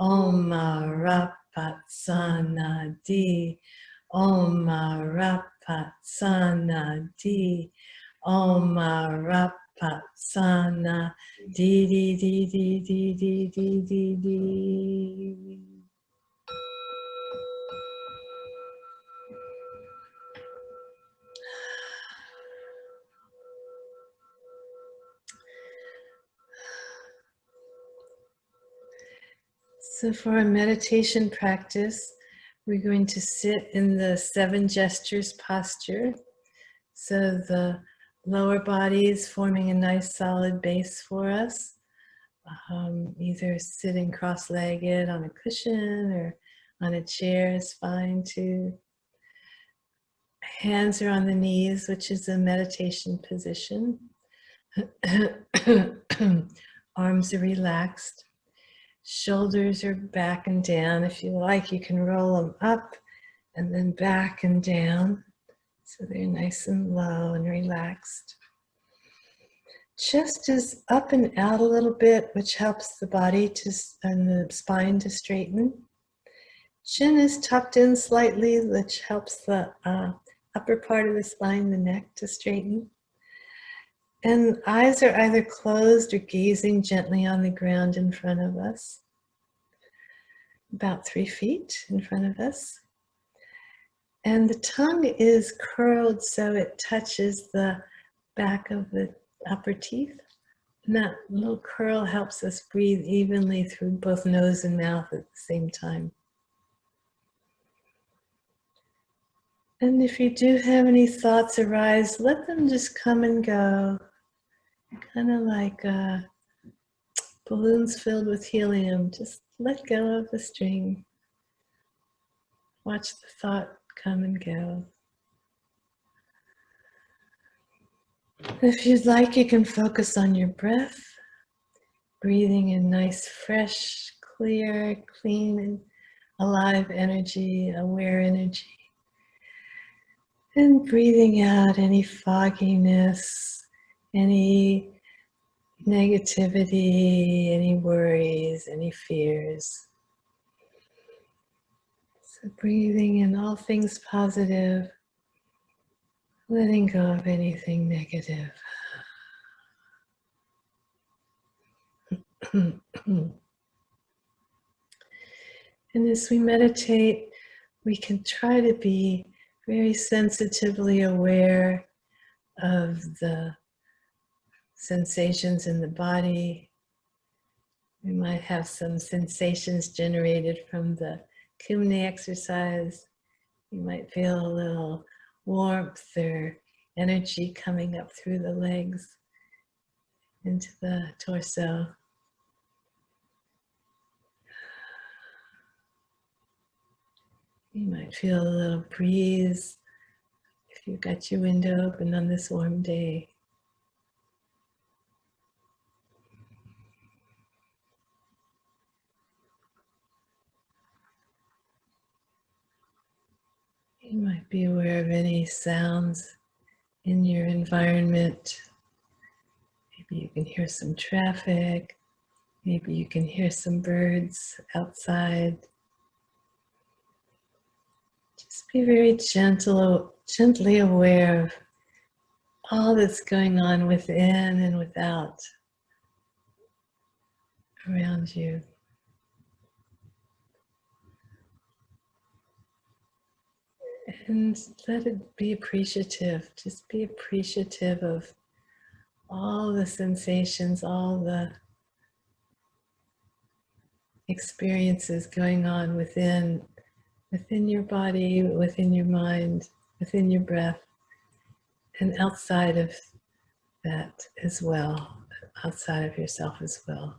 Om Arapatsana. Om Arapatsana. Om Arapatsana. Di di di di di di di di di. So for our meditation practice, we're going to sit in the 7 gestures posture. So the lower body is forming a nice solid base for us. Either sitting cross-legged on a cushion or on a chair is fine too. Hands are on the knees, which is a meditation position. Arms are relaxed. Shoulders are back and down. If you like, you can roll them up and then back and down. So they're nice and low and relaxed. Chest is up and out a little bit, which helps the body and the spine to straighten. Chin is tucked in slightly, which helps the upper part of the spine, the neck, to straighten. And eyes are either closed or gazing gently on the ground in front of us, about 3 feet in front of us. And the tongue is curled so it touches the back of the upper teeth. And that little curl helps us breathe evenly through both nose and mouth at the same time. And if you do have any thoughts arise, let them just come and go. Kind of like balloons filled with helium. Just let go of the string. Watch the thought come and go. If you'd like, you can focus on your breath, breathing in nice, fresh, clear, clean, and alive energy, aware energy. And breathing out any fogginess, any negativity, any worries, any fears. So breathing in all things positive, letting go of anything negative. And as we meditate, we can try to be very sensitively aware of the sensations in the body. We might have some sensations generated from the Kumne exercise. You might feel a little warmth or energy coming up through the legs into the torso. You might feel a little breeze if you've got your window open on this warm day. You might be aware of any sounds in your environment. Maybe you can hear some traffic. Maybe you can hear some birds outside. Just be very gently aware of all that's going on within and without around you. And let it be appreciative. Just be appreciative of all the sensations, all the experiences going on within your body, within your mind, within your breath, and outside of that as well, outside of yourself as well.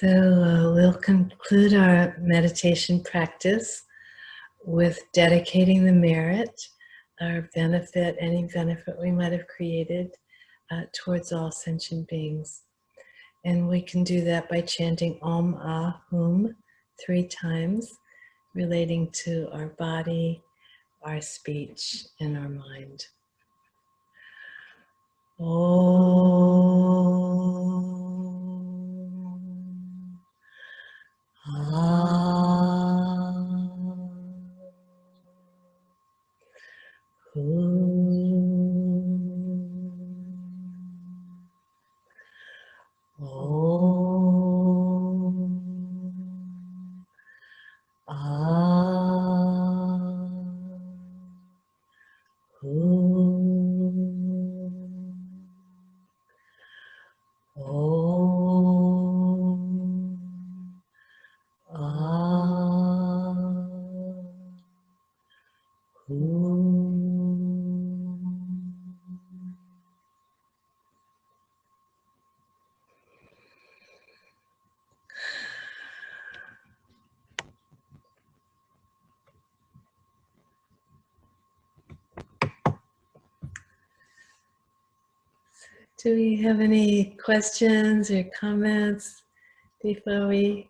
So we'll conclude our meditation practice with dedicating the merit, our benefit, any benefit we might have created towards all sentient beings. And we can do that by chanting Om Ah Hum 3 times, relating to our body, our speech, and our mind. Om Ah Hum Om Ah Hum Om Ah Hum. Do we have any questions or comments before we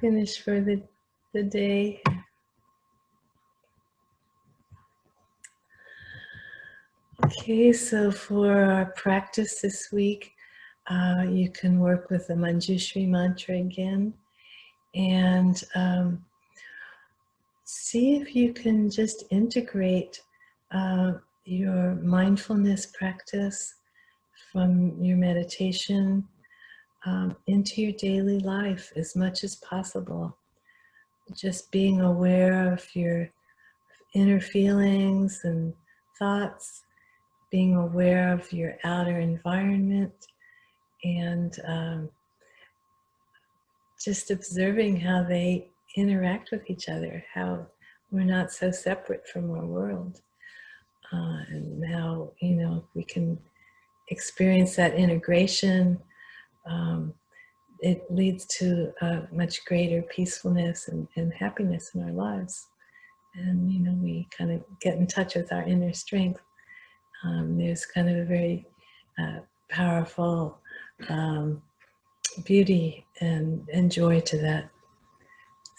finish for the day? Okay, so for our practice this week, you can work with the Manjushri mantra again and see if you can just integrate your mindfulness practice from your meditation into your daily life as much as possible. Just being aware of your inner feelings and thoughts, being aware of your outer environment, and just observing how they interact with each other, how we're not so separate from our world, and how, you know, we can experience that integration. It leads to a much greater peacefulness and happiness in our lives. And, you know, we kind of get in touch with our inner strength. There's kind of a very powerful beauty and joy to that.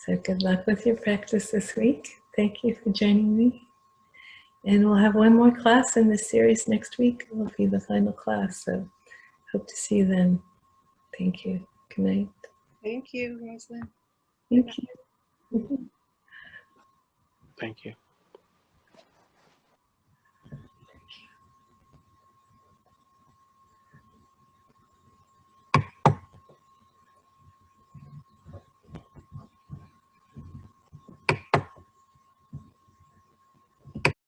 So good luck with your practice this week. Thank you for joining me. And we'll have one more class in this series next week. It will be the final class. So hope to see you then. Thank you. Good night. Thank you, Rosalind. Thank you. Thank you.